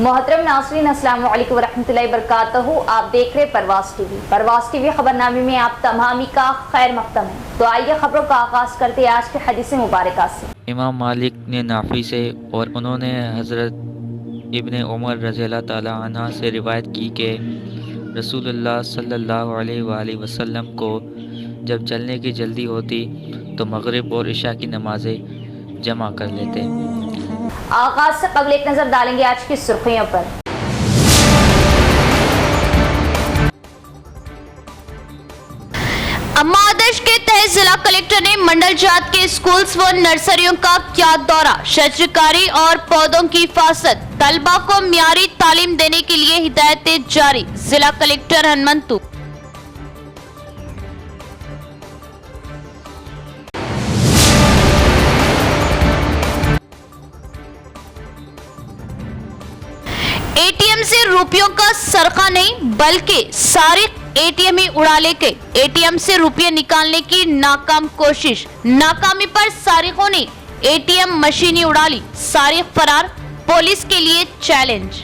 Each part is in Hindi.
मोहतरम नाज़रीन, अस्सलाम वालेकुम वरहमतुल्लाहि वबरकातुहू। आप देख रहे परवाज़ टीवी खबरनामे में आप तमामी का खैर मक़दम है। तो आइए खबरों का आगाज़ करते हैं आज के हदीस मुबारक से। इमाम मालिक ने नाफ़ी से और उन्होंने हज़रत इब्ने उमर रज़ियल्लाहु ताला अन्हा से रिवायत की कि रसूलुल्लाह सल्लल्लाहु अलैहि वसल्लम को जब चलने की जल्दी होती तो मगरिब और इशा की नमाज़ें जमा कर लेते। आगाज़ से कबल एक नज़र डालेंगे आज की सुर्खियों पर। अम्मा आदर्श के तहत जिला कलेक्टर ने मंडल जात के स्कूल्स व नर्सरियों का किया दौरा। शजरकारी और पौधों की हिफाजत, तलबा को मियारी तालीम देने के लिए हिदायतें जारी। जिला कलेक्टर हनुमंतु। एटीएम से रुपयों का सरका नहीं बल्कि सारिक एटीएम ही उड़ा ले गए। एटीएम से रुपये निकालने की नाकाम कोशिश, नाकामी पर सारिकों ने एटीएम मशीन ही उड़ा ली। सारिक फरार, पुलिस के लिए चैलेंज।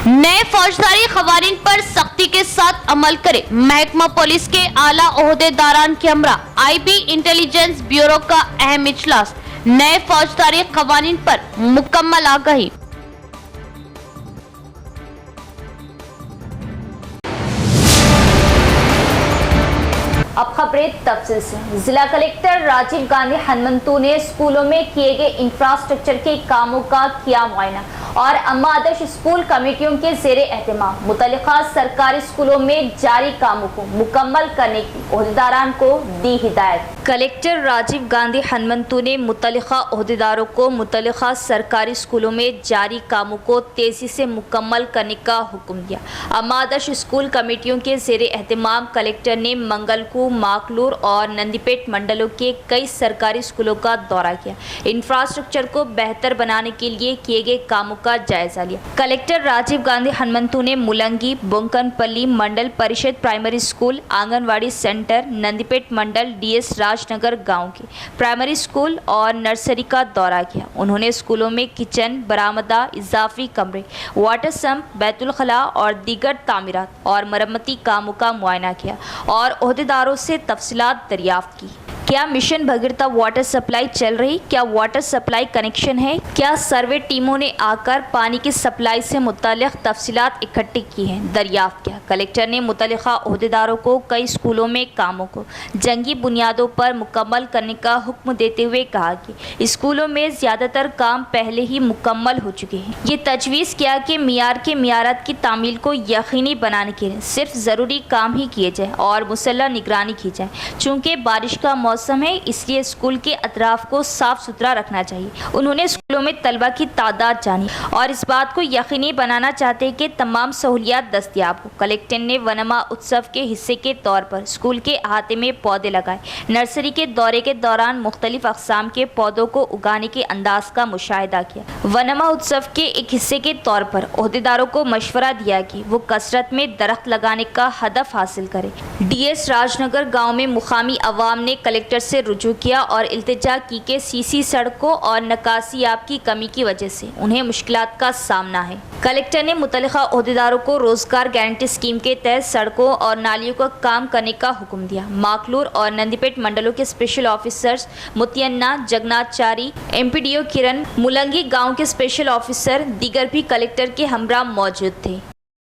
नए फौजदारी खवानीन पर सख्ती के साथ अमल करे। महकमा पुलिस के आला ओहदेदारान के हमरा। आईबी इंटेलिजेंस ब्यूरो का अहम इजलास। नए फौजदारी खवानीन पर मुकम्मल आगाही। अब खबरें तफसील से। जिला कलेक्टर राजीव गांधी हनुमंतु ने स्कूलों में किए गए इंफ्रास्ट्रक्चर के कामों का किया मुआयना और अम्मा आदर्श स्कूल कमेटियों के ज़ेरे एहतमाम मुतल्लिका सरकारी स्कूलों में जारी कामों को मुकम्मल करने की ओहदेदारान को दी हिदायत। कलेक्टर राजीव गांधी हनुमंतु ने मुतल्लिका ओहदेदारों को मुतल्लिका सरकारी स्कूलों में जारी कामों को तेजी से मुकम्मल करने का हुक्म दिया। अम्मा आदर्श स्कूल कमेटियों के ज़ेरे एहतमाम कलेक्टर ने मंगलकू, माकलूर और नंदीपेट मंडलों के कई सरकारी स्कूलों का दौरा किया। इंफ्रास्ट्रक्चर को बेहतर बनाने के लिए किए गए कामों का जायजा लिया। कलेक्टर राजीव गांधी हनुमंतु ने मुलंगी, बुंकनपल्ली मंडल परिषद primary school, anganwadi centre, Nandipet mandal DS Rajnagar गांव के प्राइमरी स्कूल और नर्सरी का दौरा किया। उन्होंने स्कूलों में किचन, बरामदा, इजाफी कमरे, वाटर सम्प, बैतुल खला और दीगर तामीरात और मरम्मती कामों का मुआयना किया और ओहदेदारों से तफसीलात दरियाफ्त की। क्या मिशन भगीरथा वाटर सप्लाई चल रही? क्या वाटर सप्लाई कनेक्शन है? क्या सर्वे टीमों ने आकर पानी की सप्लाई से मुताल्लिक़ तफसीलात इकट्ठी की हैं? दरियाफ्त किया। कलेक्टर ने मुतल्लिका ओहदेदारों को कई स्कूलों में कामों को जंगी बुनियादों पर मुकम्मल करने का हुक्म देते हुए कहा कि स्कूलों में ज़्यादातर काम पहले ही मुकम्मल हो चुके हैं। ये तजवीज़ किया कि मियारात की तामील को यकीनी बनाने के लिए सिर्फ ज़रूरी काम ही किए जाए और मुसल्लह निगरानी की जाए। चूँकि बारिश का मौसम है, इसलिए स्कूल के अतराफ को साफ सुथरा रखना चाहिए। उन्होंने स्कूलों में तलबा की तादाद जानी और इस बात को यकीनी बनाना चाहते हैं कि तमाम सहूलियात दस्तयाब हो। कलेक्टर ने वनमा उत्सव के हिस्से के तौर पर स्कूल के अहाते में पौधे लगाए। नर्सरी के दौरे के दौरान मुख्तलिफ अक़साम के पौधों को उगाने के अंदाज का मुशाहिदा किया। वनमा उत्सव के एक हिस्से के तौर पर ओहदेदारों को मशवरा दिया कि वो कसरत में दरख्त लगाने का हदफ हासिल करें। डीएस राजनगर गाँव में मुकामी अवाम ने कलेक्टर से रुजू किया और इल्तिजा की कि सीसी सड़कों और नकासियाब की कमी की वजह से उन्हें मुश्किलात का सामना है। कलेक्टर ने मुतल्लिका ओहदेदारों को रोजगार गारंटी स्कीम के तहत सड़कों और नालियों का काम करने का हुक्म दिया। माकलूर और नंदीपेट मंडलों के स्पेशल ऑफिसर्स मुतियन्ना, जगन्नाथचारी, एमपीडीओ किरण, मुलंगी गाँव के स्पेशल ऑफिसर दीगर भी कलेक्टर के हमरा मौजूद थे।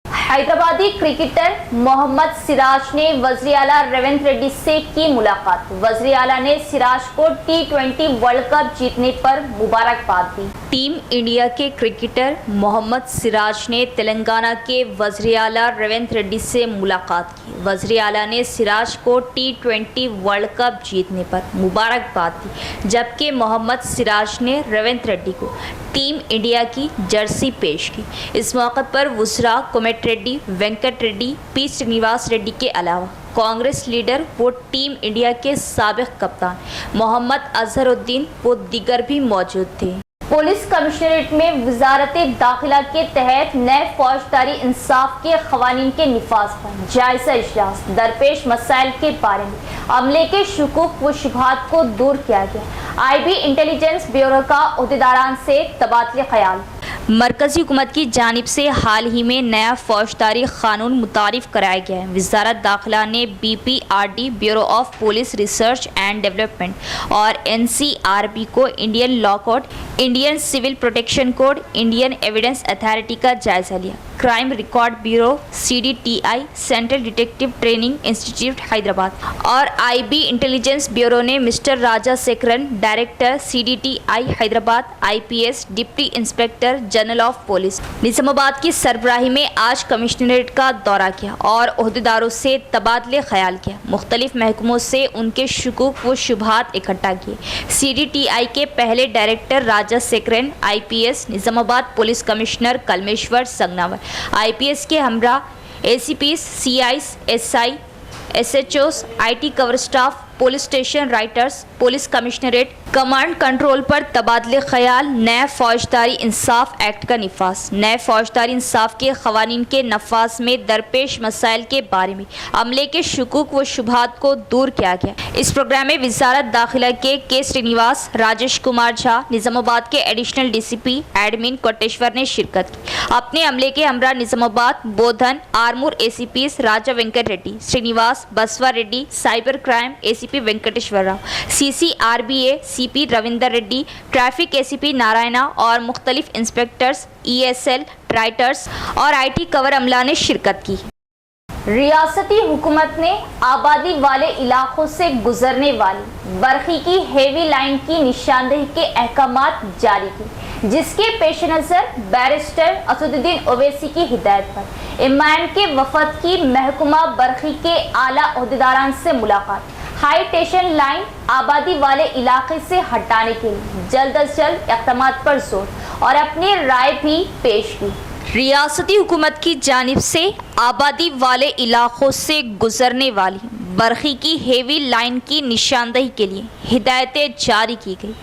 हैदराबादी क्रिकेटर मोहम्मद सिराज ने वज़ीर आला रेवंत रेड्डी से की मुलाकात। वज़ीर आला ने सिराज को T20 वर्ल्ड कप जीतने पर मुबारकबाद दी। टीम इंडिया के क्रिकेटर मोहम्मद सिराज ने तेलंगाना के वज़ीर आला रेवंत रेड्डी से मुलाकात की। वज़ीर आला ने सिराज को T20 वर्ल्ड कप जीतने पर मुबारकबाद दी, जबकि मोहम्मद सिराज ने रेवंत रेड्डी को टीम इंडिया की जर्सी पेश की। इस मौके पर वुसरा, कोमट रेड्डी, वेंकट रेड्डी, पी श्रीनिवास रेड्डी के अलावा कांग्रेस लीडर वो टीम इंडिया के साबिक कप्तान मोहम्मद अजहरुद्दीन वो दीगर भी मौजूद थे। पुलिस कमिश्नरेट में वजारत दाखिला के तहत नए फौजदारी इंसाफ के खवानीन के निफाज पर जायजा इजलास, दरपेश मसाइल के बारे में अमले के शुकूक व शुबहात को दूर किया गया। IB इंटेलिजेंस ब्यूरो का ओहदेदारान से तबादले ख्याल। मरकजी हुकूमत की जानिब से हाल ही में नया फौजदारी कानून मुतारिफ कराया गया है। वजारत दाखिला ने BPRD bureau of police research and development और NCRB को Indian law code, Indian civil protection code, Indian evidence authority का जायजा लिया। Crime record bureau CDTI, central detective training institute Hyderabad और IB इंटेलिजेंस ब्यूरो ने mister Raja Sekaran, director CDTI Hyderabad, IPS deputy inspector general of police Nizamabad की सरबराही में आज कमिश्नरेट का दौरा किया और ओहदेदारों से तबादले ख्याल किया। मुख्तलिफ महकमों से उनके शुकूक व शुबहात इकट्ठा किए। CDTI के पहले director Raja Sekaran, IPS Nizamabad police commissioner Kalmeshwar Sanganavar, IPS के हमरा ACPs, CIs, SI, SHOs, IT cover staff, police station writers, police commissionerate, command control पर तबादले ख्याल। नए फौजदारी इंसाफ एक्ट का निफाज। नए फौजदारी इंसाफ के खवानीन के नफाज में दरपेश मसाइल के बारे में अमले के शुकूक व शुबहात को दूर किया गया। इस प्रोग्राम में वजारत दाखिला के K श्रीनिवास, राजेश कुमार झा, निजामाबाद के एडिशनल DCP एडमिन कोटेश्वर ने शिरकत की। अपने अमले के हमरा निजामाबाद, बोधन, आरमूर ACPs राजा Venkat Reddy, Srinivas, Basava Reddy, cyber crime ACP Venkateshwar Rao, CCRBA CP Ravinder Reddy, traffic ACP Narayana और मुख्तलिफ इंस्पेक्टर्स, ESL राइटर्स और IT कवर अमला ने शिरकत की। रियासती हुकूमत ने आबादी वाले इलाकों से गुजरने वाली बरखी की हेवी लाइन की निशानदेही के अहकामात जारी की, जिसके पेश नज़र बैरिस्टर असदुद्दीन ओवैसी की हिदायत पर इमाम के वफद की महकुमा बरखी के आला ओहदेदारान से मुलाकात। हाई टेंशन लाइन आबादी वाले इलाके से हटाने के लिए जल्द अज जल्द इक़दामात पर जोर और अपनी राय भी पेश की। रियासती हुकूमत की जानिब से आबादी वाले इलाकों से गुजरने वाली बरखी की हेवी लाइन की निशानदेही के लिए हिदायतें जारी की गई,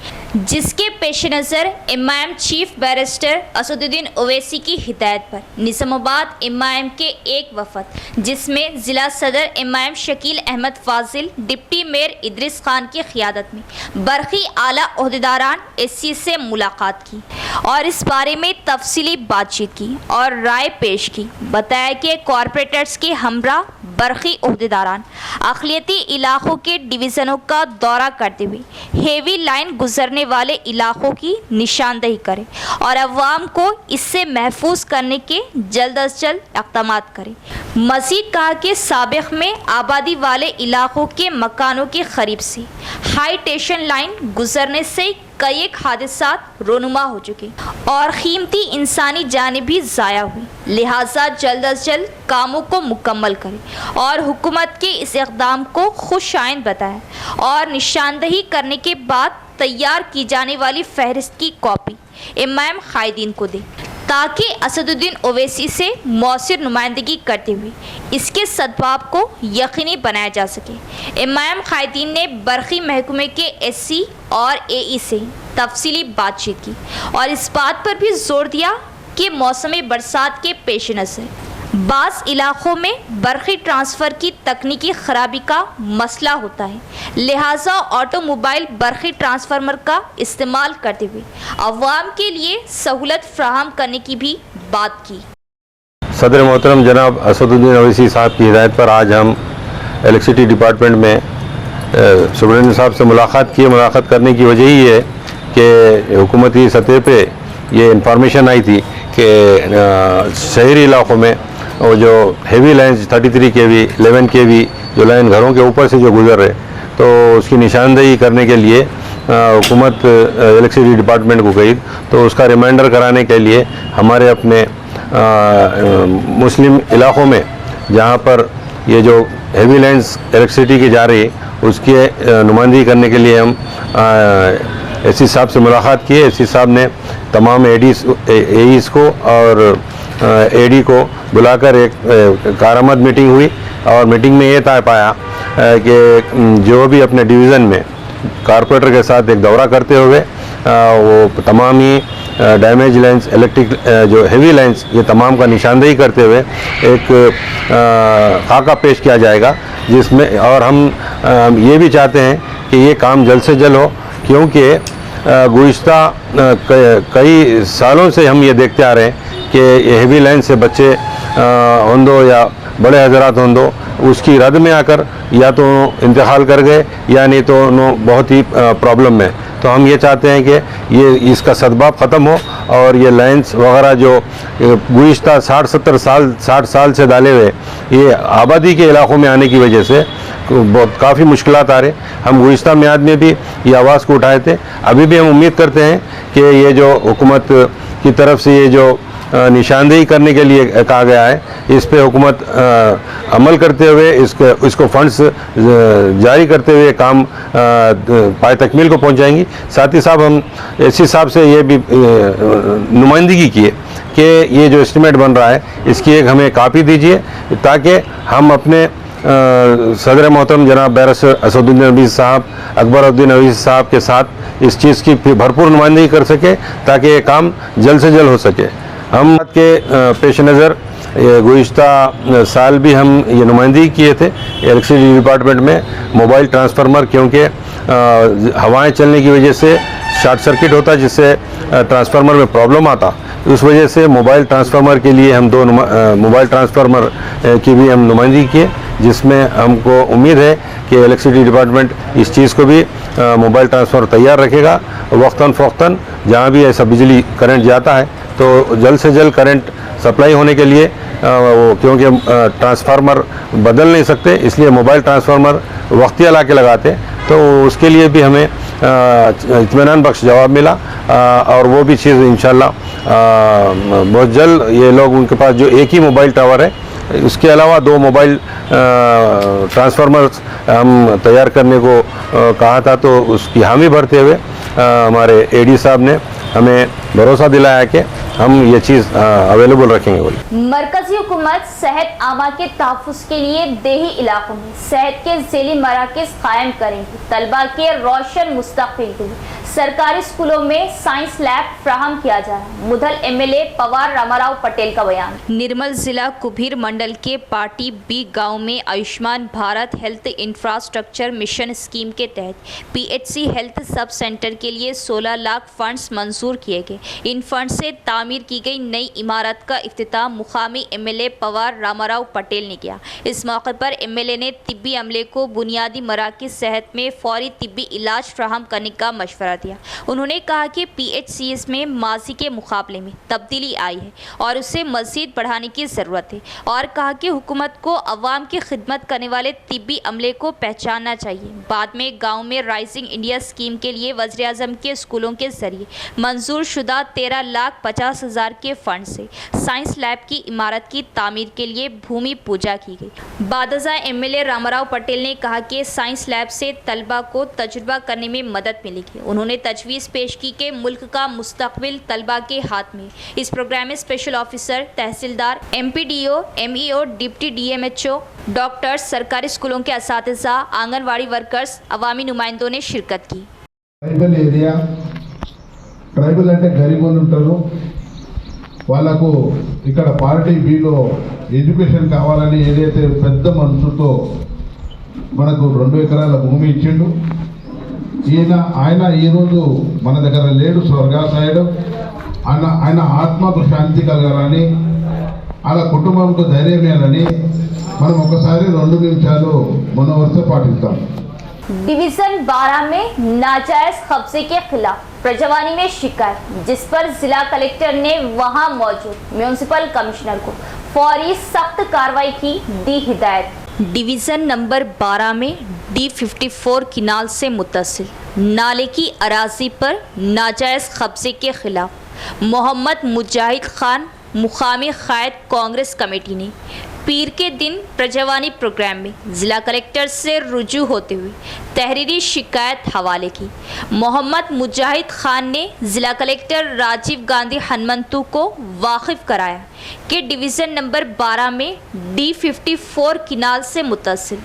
जिसके पेश नज़र इमाम चीफ बैरिस्टर असदुद्दीन ओवैसी की हिदायत पर निजामाबाद इमाम के एक वफद, जिसमें ज़िला सदर इमाम शकील अहमद फाजिल, डिप्टी मेयर इदरीस खान की क़ियादत में बरखी आला ओहदेदारान SC से मुलाकात की और इस बारे में तफसीली बातचीत की और राय पेश की। बताया कि कॉरपोरेटर्स के हमरा बरखी ओहदेदारान अक़लियती इलाकों के डिवीज़नों का दौरा करते हुए हेवी लाइन गुजरने वाले इलाकों की निशानदेही करें और अवाम को इससे महफूज करने के जल्द अज जल्द इक़दामात करें। मज़ीद कहा कि साबिक़ में आबादी वाले इलाकों के मकानों के करीब से हाई टेंशन लाइन गुजरने से कई एक हादसात रोनुमा हो चुके और कीमती इंसानी जानें भी ज़ाया हुई, लिहाजा जल्द अज जल्द कामों को मुकम्मल करें और हुकूमत के इस इक़दाम को खुशाइंद बताएं और निशानदेही करने के बाद तैयार की जाने वाली फहरिस्त की कॉपी इमाम कायदीन को दें, ताकि असदुद्दीन ओवैसी से मौसर नुमाइंदगी करते हुए इसके सद्भाव को यकीनी बनाया जा सके। इमाम कायदीन ने बरखी महकमे के SC और AE से तफसीली बातचीत की और इस बात पर भी जोर दिया कि मौसम बरसात के पेश नज़र बाज़ इलाक़ों में बरखी ट्रांसफ़र की तकनीकी ख़राबी का मसला होता है, लिहाजा ऑटोमोबाइल बरखी ट्रांसफार्मर का इस्तेमाल करते हुए अवाम के लिए सहूलत फ्राहम करने की भी बात की। सदर मोहतरम जनाब असदुद्दीन ओवैसी साहब की हिदायत पर आज हम इलेक्ट्रिसिटी डिपार्टमेंट में सुब्रमण्यम साहब से मुलाकात की। मुलाकात करने की वजह ही है कि हुकूमती सतह पे ये इंफॉर्मेशन आई थी कि शहरी इलाक़ों में वो जो हेवी लाइन्स 33 kV 11 kV जो लाइन घरों के ऊपर से जो गुजर रहे, तो उसकी निशानदेही करने के लिए हुकूमत इलेक्ट्रिसिटी डिपार्टमेंट को गई, तो उसका रिमाइंडर कराने के लिए हमारे अपने मुस्लिम इलाक़ों में जहाँ पर ये जो हेवी लाइन्स इलेक्ट्रिसिटी की जा रही उसकी नुमाइंदगी करने के लिए हम SC साहब से मुलाकात की। SC साहब ने तमाम AEs को और AD को बुलाकर एक कारआमद मीटिंग हुई और मीटिंग में ये तय पाया कि जो भी अपने डिवीज़न में कारपोरेटर के साथ एक दौरा करते हुए वो तमाम ही डैमेज लाइन्स, इलेक्ट्रिक जो हेवी लाइन्स, ये तमाम का निशानदेही करते हुए एक खाका पेश किया जाएगा, जिसमें और हम ये भी चाहते हैं कि ये काम जल्द से जल्द हो, क्योंकि गुज़िश्ता कई सालों से हम ये देखते आ रहे हैं कि हेवी लाइन से बच्चे होंदो या बड़े हजरात होंदो उसकी रद में आकर या तो इंतकाल कर गए या नहीं तो बहुत ही प्रॉब्लम में। तो हम ये चाहते हैं कि ये इसका सदबाब ख़त्म हो और ये लाइन्स वगैरह जो गुज़िश्ता 60 साल से डाले हुए ये आबादी के इलाकों में आने की वजह से बहुत काफ़ी मुश्किलात आ रहे। हम गुज़िश्ता मियाद में भी ये आवाज़ को उठाए थे। अभी भी हम उम्मीद करते हैं कि ये जो हुकूमत की तरफ से ये जो निशानदेही करने के लिए कहा गया है, इस पे हुकूमत अमल करते हुए इसको फंड्स जारी करते हुए काम पाए तकमील को पहुंचाएंगी। साथ ही साहब हम एसी साहब से ये भी नुमाइंदगी की है कि ये जो एस्टीमेट बन रहा है इसकी एक हमें कापी दीजिए, ताकि हम अपने सदर मोहतरम जनाब बैरिस्टर असदुद्दीन अवीज़ साहब, अकबरुद्दीन अवीज़ साहब के साथ इस चीज़ की भरपूर नुमाइंदगी कर सके ताकि ये काम जल्द से जल्द हो सके। हम के पेश नज़र गुज़िश्ता साल भी हम ये नुमाइंदगी किए थे इलेक्ट्रिसिटी डिपार्टमेंट में मोबाइल ट्रांसफार्मर, क्योंकि हवाएं चलने की वजह से शॉर्ट सर्किट होता जिससे ट्रांसफार्मर में प्रॉब्लम आता। उस वजह से मोबाइल ट्रांसफार्मर के लिए हम दो मोबाइल ट्रांसफार्मर की भी हम नुमाइंदगी किए, जिसमें हमको उम्मीद है कि इलेक्ट्रिसिटी डिपार्टमेंट इस चीज़ को भी मोबाइल ट्रांसफार्मर तैयार रखेगा। वक्तन फ़ौक्तन जहाँ भी ऐसा बिजली करंट जाता है तो जल्द से जल्द करंट सप्लाई होने के लिए क्योंकि ट्रांसफार्मर बदल नहीं सकते, इसलिए मोबाइल ट्रांसफार्मर वक्तिया ला के लगाते, तो उसके लिए भी हमें इत्मीनान बख्श जवाब मिला और वो भी चीज़ इंशाल्लाह बहुत जल्द ये लोग, उनके पास जो एक ही मोबाइल टावर है, इसके अलावा 2 मोबाइल ट्रांसफार्मर्स हम तैयार करने को कहा था, तो उसकी हामी भरते हुए हमारे एडी साहब ने हमें भरोसा दिलाया कि हम ये चीज़ अवेलेबल रखेंगे। बोले मरकजी हुकूमत सेहत आमा के तहफ़्फ़ुज़ के लिए देही इलाकों में सेहत के ज़ेली मराकज़ कायम करेंगी। तलबा के रोशन मुस्तक़बिल के लिए सरकारी स्कूलों में साइंस लैब फ्राहम किया जा रहा है। मुधल एमएलए पवार रामाराव पटेल का बयान। निर्मल जिला कुबीर मंडल के पार्टी बी गांव में Ayushman Bharat health infrastructure mission scheme के तहत पीएचसी हेल्थ सब सेंटर के लिए 16 लाख फंड्स मंजूर किए गए। इन फंड से तामीर की गई नई इमारत का इफ्तिताम मुकामी एमएलए पवार रामाराव पटेल ने किया। इस मौके पर एमएलए ने तिब्बी अमले को बुनियादी मराकज़ सेहत में फौरी तिब्बी इलाज फ्राहम करने का मशवरा दिया। उन्होंने कहा कि पीएचसीएस में माजी के मुकाबले में तब्दीली आई है और उसे मज़ीद बढ़ाने की ज़रूरत है, और कहा कि हुकूमत को अवाम की खिदमत करने वाले तिब्बी अमले को पहचानना चाहिए। बाद में गाँव में राइजिंग इंडिया स्कीम के लिए वज़ीर आज़म के स्कूलों के जरिए मंजूर शुदा 13,50,000 के फंड से साइंस लैब की इमारत की तामीर के लिए भूमि पूजा की गई। बादजा एमएलए रामाराव पटेल ने कहा कि साइंस लैब से तलबा को तजुर्बा करने में मदद मिलेगी। उन्होंने तजवीज़ पेश की कि मुल्क का मुस्तकबिल तलबा के हाथ में। इस प्रोग्राम में special officer, tehsildar, MPDO, MEO, deputy DMHO, doctors, सरकारी स्कूलों के असातिज़ा, आंगनवाड़ी वर्कर्स, अवामी नुमाइंदों ने शिरकत की। ट्राइबल एरिया, ట్రైబల్ అంటే గరీబులు ఉంటారు, వాళ్ళకు ఇక్కడ పార్టీ బిలో ఎడ్యుకేషన్ కావాలని ఏదైతే పెద్ద మనసుతో మనకు 2 ఎకరాల భూమి ఇచ్చిండు. ఆయన ఈరోజు మన దగ్గర లేడు, స్వర్గాసాయుడు. ఆయన ఆత్మకు శాంతి కలగాలని, అలా కుటుంబంకు ధైర్యం ఇవ్వాలని మనం ఒకసారి 2 నిమిషాలు మనోవర్త పాటిస్తాం। डिवीजन 12 में नाजायज कब्जे के खिलाफ प्रजवानी में शिकायत, जिस पर जिला कलेक्टर ने वहां मौजूद म्यूनिसिपल कमिश्नर को फौरी सख्त कार्रवाई की दी हिदायत। डिवीज़न नंबर 12 में D54 किनाल से मुत्तसिल नाले की अराजी पर नाजायज कब्जे के खिलाफ मोहम्मद मुजाहिद खान मुकामी कायद कांग्रेस कमेटी ने पीर के दिन प्रजवानी प्रोग्राम में ज़िला कलेक्टर से रुजू होते हुए तहरीरी शिकायत हवाले की। मोहम्मद मुजाहिद खान ने ज़िला कलेक्टर राजीव गांधी हनुमंतु को वाकिफ़ कराया कि डिवीज़न नंबर 12 में D54 किनाल से मुत्तसिल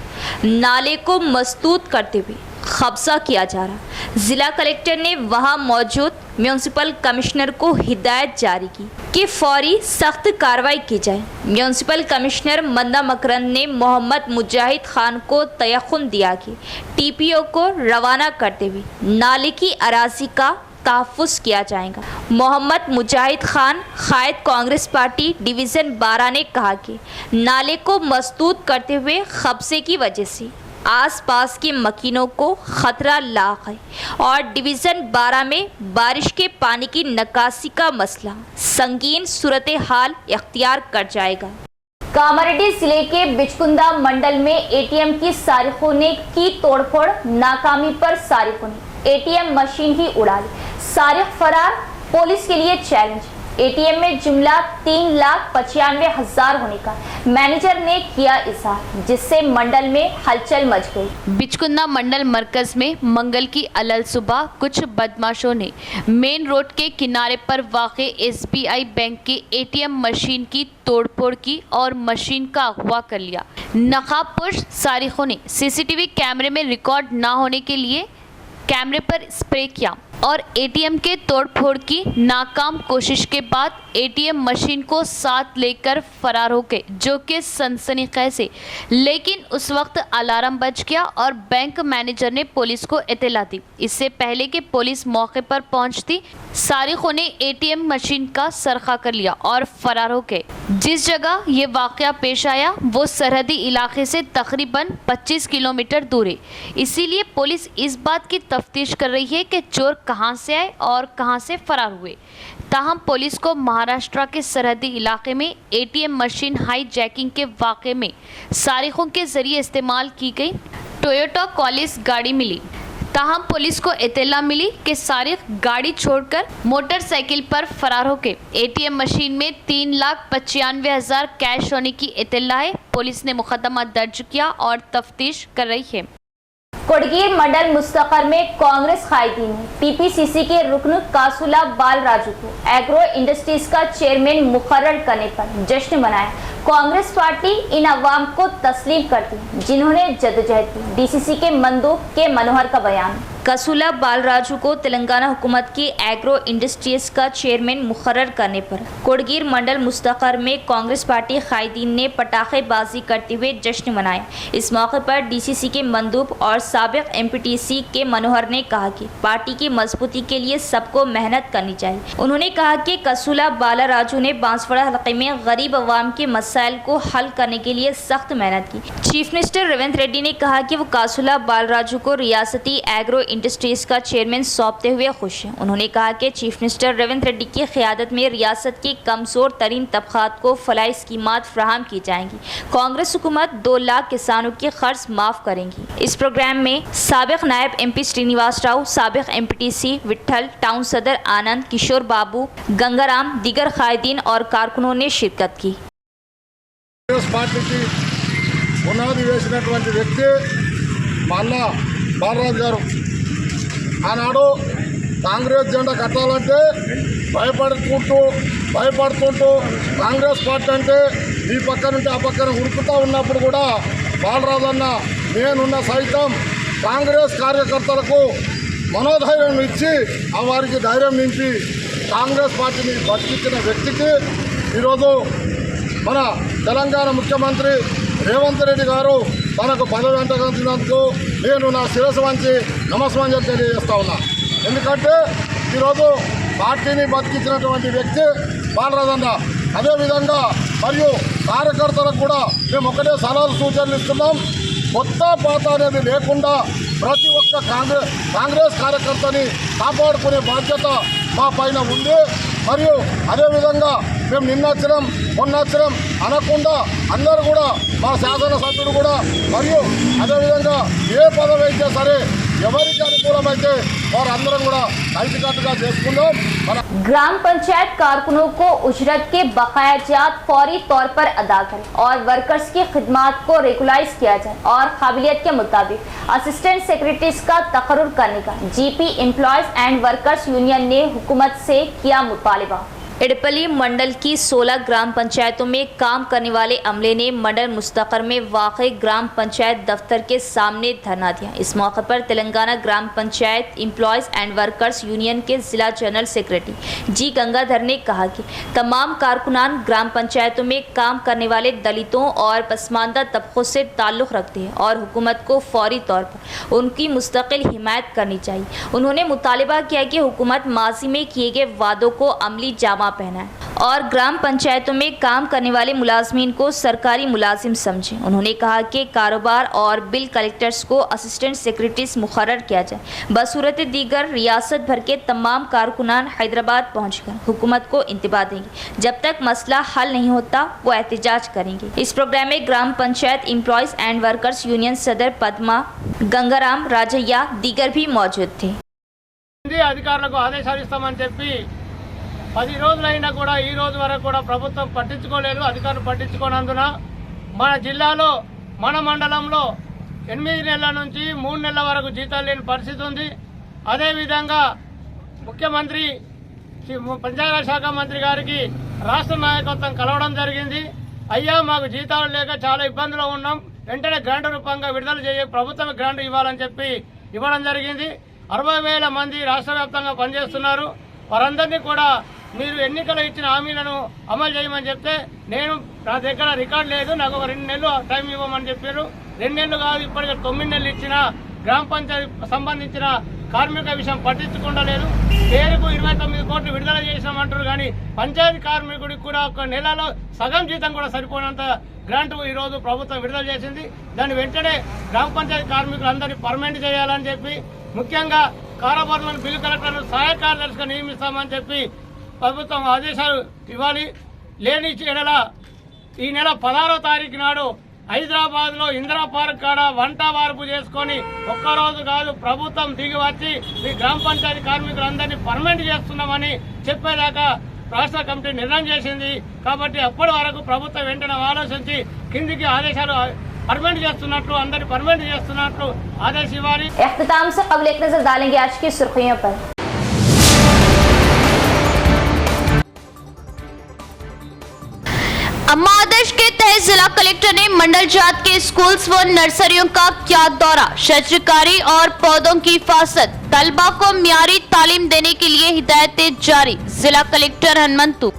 नाले को मसदूद करते हुए कब्जा किया जा रहा। जिला कलेक्टर ने वहां मौजूद म्यूनिसिपल कमिश्नर को हिदायत जारी की कि फौरी सख्त कार्रवाई की जाए। म्यूनिसिपल कमिश्नर मंदा मकरंद ने मोहम्मद मुजाहिद खान को तयख्खुन दिया कि टीपीओ को रवाना करते हुए नाले की अराजी का तहफ़्फ़ुज़ किया जाएगा। मोहम्मद मुजाहिद खान कायद कांग्रेस पार्टी डिवीज़न 12 ने कहा कि नाले को मसदूद करते हुए कब्जे की वजह से आसपास के मकीनों को खतरा लाक है और डिवीज़न 12 में बारिश के पानी की निकासी का मसला संगीन सूरत हाल इख्तियार कर जाएगा। कामारेड्डी जिले के बिचकुंदा मंडल में एटीएम की सारिकों ने की तोड़फोड़, नाकामी पर सारिकों ने एटीएम मशीन ही उड़ा ली। सारिक फरार, पुलिस के लिए चैलेंज। एटीएम में जुमला 3,95,000 होने का मैनेजर ने किया इजहार, जिससे मंडल में हलचल मच गई। बिचकुंदा मंडल मरकज में मंगल की अलल सुबह कुछ बदमाशों ने मेन रोड के किनारे पर वाक़े SBI बैंक की ATM मशीन की तोड़फोड़ की और मशीन का अगवा कर लिया। नकाबपोश सारिकों ने CCTV कैमरे में रिकॉर्ड ना होने के लिए कैमरे पर स्प्रे किया और एटीएम के तोड़फोड़ की नाकाम कोशिश के बाद एटीएम मशीन को साथ लेकर फरार हो गए, जो कि सनसनीखेज है। लेकिन उस वक्त अलार्म बज गया और बैंक मैनेजर ने पुलिस को इत्तला दी। इससे पहले कि पुलिस मौके पर पहुंचती, सारिकों ने एटीएम मशीन का सरखा कर लिया और फरार हो गए। जिस जगह ये वाक़या पेश आया वो सरहदी इलाके से तकरीबन 25 किलोमीटर दूर है। इसीलिए पुलिस इस बात की तफ्तीश कर रही है कि चोर कहां से आए और कहां से फरार हुए। ताहम पुलिस को महाराष्ट्र के सरहदी इलाके में एटीएम मशीन हाईजैकिंग के वाक़े में सारिकों के जरिए इस्तेमाल की गई टोयोटा कॉलिस गाड़ी मिली। ताहम पुलिस को इत्तला मिली कि सारिक गाड़ी छोड़कर मोटरसाइकिल पर फरार हो गए। एटीएम मशीन में 3,95,000 कैश होने की इत्तला है। पुलिस ने मुकदमा दर्ज किया और तफ्तीश कर रही है। कोडगीर मंडल मुस्तकर में कांग्रेस कायदीन ने टीपीसीसी के रुकन कासुला बाल राजू को एग्रो इंडस्ट्रीज का चेयरमैन मुकर्रर करने पर जश्न मनाया। कांग्रेस पार्टी इन अवाम को तस्लीम करती जिन्होंने जद्दोजहद की। डीसीसी के मंदूब के मनोहर का बयान। कसूला बालराजू को तेलंगाना हुकूमत की एग्रो इंडस्ट्रीज का चेयरमैन मुकर्रर करने पर कोडगीर मंडल मुस्तकर में कांग्रेस पार्टी कायदीन ने पटाखेबाजी करते हुए जश्न मनाया। इस मौके पर डीसीसी के मंदूब और साबिक एमपीटीसी के मनोहर ने कहा कि पार्टी की मजबूती के लिए सबको मेहनत करनी चाहिए। उन्होंने कहा कि कसूला बालराजू ने बांसवाड़ा हलके में गरीब अवाम के मसाइल को हल करने के लिए सख्त मेहनत की। चीफ मिनिस्टर रेवंत रेड्डी ने कहा कि वो कसूला बालराजू को रियासती एग्रो इंडस्ट्रीज का चेयरमैन सौंपते हुए खुश हैं। उन्होंने कहा कि चीफ मिनिस्टर रेवंत रेड्डी की क़यादत में रियासत के कमज़ोर तरीन तबक़ात को फलाही स्कीमात फ्राहम की जाएंगी। कांग्रेस हुकूमत 2 लाख किसानों के कर्ज माफ़ करेंगी। इस प्रोग्राम में साबिक नायब MP श्रीनिवास राव, साबिक MPTC विट्ठल, टाउन सदर आनंद, किशोर बाबू, गंगाराम, दीगर कायदीन और कारकुनों ने शिरकत की। పునాది వేసినటువంటి వ్యక్తి మల్లా బాలరాజు గారు ఆనాడు కాంగ్రెస్ జెండా కట్టాలంటే భయపడుతుంటూ కాంగ్రెస్ పార్టీ అంటే ఈ పక్క నుండి ఆ పక్కన ఉరుకుతూ ఉన్నప్పుడు కూడా బాలరాజు అన్న నేనున్న సైతం కాంగ్రెస్ కార్యకర్తలకు మనోధైర్యం ఇచ్చి ఆ వారికి ధైర్యం నింపి కాంగ్రెస్ పార్టీని బతికించిన వ్యక్తికి ఈరోజు మన తెలంగాణ ముఖ్యమంత్రి రేవంత్ రెడ్డి గారు తనకు పదవి అంటగంచినందుకు నేను నా శిరస్సు వంచి నమస్కారం తెలియజేస్తా ఉన్నా. ఎందుకంటే ఈరోజు పార్టీని బతికించినటువంటి వ్యక్తి బాలరాజన్న. అదేవిధంగా మరియు కార్యకర్తలకు కూడా మేము ఒకటే సలహాలు సూచనలు ఇస్తున్నాం. కొత్త పాత అనేది లేకుండా ప్రతి ఒక్క కాంగ్రెస్ కార్యకర్తని కాపాడుకునే బాధ్యత మా పైన ఉంది. మరియు అదేవిధంగా మేము నిన్నచ్చరం మొన్నచ్చరం అనకుండా అందరూ కూడా మా శాసనసభ్యుడు కూడా మరియు అదేవిధంగా ఏ పదవి అయితే సరే ఎవరికి అనుకూలమైతే వారందరం కూడా ఐక్యతగా చేసుకుందాం. ग्राम पंचायत कारकुनों को उजरत के बकायाजात फौरी तौर पर अदा करें और वर्कर्स की खिदमात को रेगुलाइज किया जाए और काबिलियत के मुताबिक असिस्टेंट सेक्रेटरीज का तकर्रुर करने का GP employees and workers union ने हुकूमत से किया मुतालबा। इडपली मंडल की 16 ग्राम पंचायतों में काम करने वाले अमले ने मंडल मुस्तकर में वाक़े ग्राम पंचायत दफ्तर के सामने धरना दिया। इस मौके पर तेलंगाना ग्राम panchayat employees and workers union के जिला जनरल सेक्रेटरी जी गंगाधर ने कहा कि तमाम कारकुनान ग्राम पंचायतों में काम करने वाले दलितों और पसमानदा तबकों से ताल्लुक़ रखते हैं और हुकूमत को फौरी तौर पर उनकी मुस्तकिल हिमायत करनी चाहिए। उन्होंने मुतालिबा किया कि हुकूमत माजी में किए गए वादों को अमली जामा पहना है और ग्राम पंचायतों में काम करने वाले मुलाजमीन को सरकारी मुलाजिम समझें। उन्होंने कहा कि कारोबार और बिल कलेक्टर्स को असिस्टेंट सेक्रेटरीज मुकर्रर किया जाए। बसूरत दीगर रियासत भर के तमाम कारकुनान हैदराबाद पहुंचकर हुकूमत को इंतबा देंगे। जब तक मसला हल नहीं होता वो एहतजाज करेंगे। इस प्रोग्राम में ग्राम panchayat employees and workers union सदर पद्मा, गंगाराम, राजయ్య दीगर भी मौजूद थे। అధికారులకు ఆదేశాలు ఇస్తామని చెప్పి 10 రోజులైనా కూడా ఈ రోజు వరకు కూడా ప్రభుత్వం పట్టించుకోలేదు, అధికారులు పట్టించుకోనందున మన జిల్లాలో మన మండలంలో 8 నెలల నుంచి 3 నెలల వరకు జీతాలు లేని పరిస్థితి ఉంది। అదేవిధంగా ముఖ్యమంత్రి పంచాయతీరాజ్ శాఖ మంత్రి గారికి రాష్ట్ర నాయకత్వం కలవడం జరిగింది। అయ్యా మాకు జీతాలు లేక చాలా ఇబ్బందులు ఉన్నాం, వెంటనే గ్రాంట్ రూపంగా విడుదల చేయ ప్రభుత్వం గ్రాంట్ ఇవ్వాలని చెప్పి ఇవ్వడం జరిగింది। 60,000 మంది రాష్ట్ర వ్యాప్తంగా పనిచేస్తున్నారు। వారందరినీ కూడా మీరు ఎన్నికలు ఇచ్చిన హామీలను అమలు చేయమని చెప్తే నా దగ్గర రికార్డు లేదు, నాకు ఒక 2 నెలలు టైం ఇవ్వమని చెప్పారు। 2 నెలలు కాదు, ఇప్పటికే 9 నెలలు ఇచ్చిన గ్రామ పంచాయతీ సంబంధించిన కార్మిక విషయం పట్టించుకుంటలేదు। పేరుకు 29 కోట్లు విడుదల చేసినామంటారు కానీ పంచాయతీ కార్మికుడికి కూడా ఒక నెలలో సగం జీతం కూడా సరిపోయినంత గ్రాంట్ ఈరోజు ప్రభుత్వం విడుదల చేసింది। దాన్ని వెంటనే గ్రామ పంచాయతీ కార్మికులందరినీ పర్మనెంట్ చేయాలని చెప్పి, ముఖ్యంగా కారాబార్లను బిల్లు కలెక్టర్లు సహాయ కార్యదర్శిగా నియమిస్తామని చెప్పి ప్రభుత్వం ఆదేశాలు ఇవ్వాలి। లేని ఎడల ఈ నెల 16వ తారీఖు నాడు హైదరాబాద్లో ఇందిరా పార్క్ కాడ వంట వార్పు చేసుకొని ఒక్కరోజు కాదు ప్రభుత్వం దిగి వచ్చి ఈ గ్రామ పంచాయతీ కార్మికులందరినీ పర్మనెంట్ చేస్తున్నామని చెప్పేదాకా రాష్ట్ర కమిటీ నిర్ణయం చేసింది। కాబట్టి అప్పటి వరకు ప్రభుత్వం వెంటనే ఆలోచించి కిందికి ఆదేశాలు परमानेंट చేస్తున్నట్లు అందరి పర్మనెంట్ చేస్తున్నట్లు ఆదేశం ఇవ్వాలి। इख्तिताम से कबल एक नजर डालेंगे आज की सुर्खियों पर। अम्मा आदर्श के तहत जिला कलेक्टर ने मंडल जात के स्कूल्स व नर्सरियों का किया दौरा। शजरकारी और पौधों की हिफाजत, तलबा को मियारी तालीम देने के लिए हिदायतें जारी। जिला कलेक्टर हनुमंतु।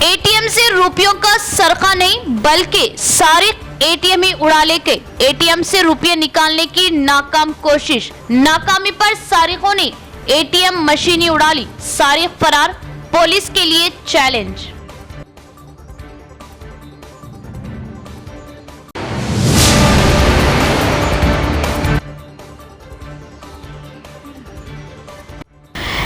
एटीएम से रुपयों का सरका नहीं बल्कि सारे एटीएम ही उड़ा लेके एटीएम से रुपये निकालने की नाकाम कोशिश। नाकामी पर सारिकों ने एटीएम मशीन ही उड़ा ली, सारिक फरार, पुलिस के लिए चैलेंज।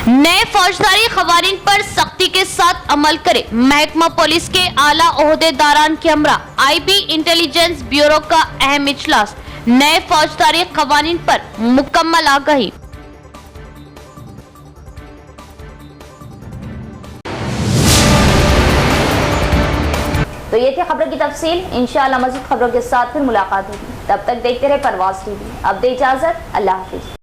नए फौजदारी खवानीन पर सख्ती के साथ अमल करे। महकमा पुलिस के आला ओहदेदारान की हमरा। आईबी इंटेलिजेंस ब्यूरो का अहम इजलास। नए फौजदारी खवानीन पर मुकम्मल आगाही। तो ये थी खबरों की तफसील। इंशाअल्लाह मज़ीद खबरों के साथ फिर मुलाकात होगी। तब तक देखते रहे परवाज़ टीवी। अब दे इजाज़त, अल्लाह हाफिज़।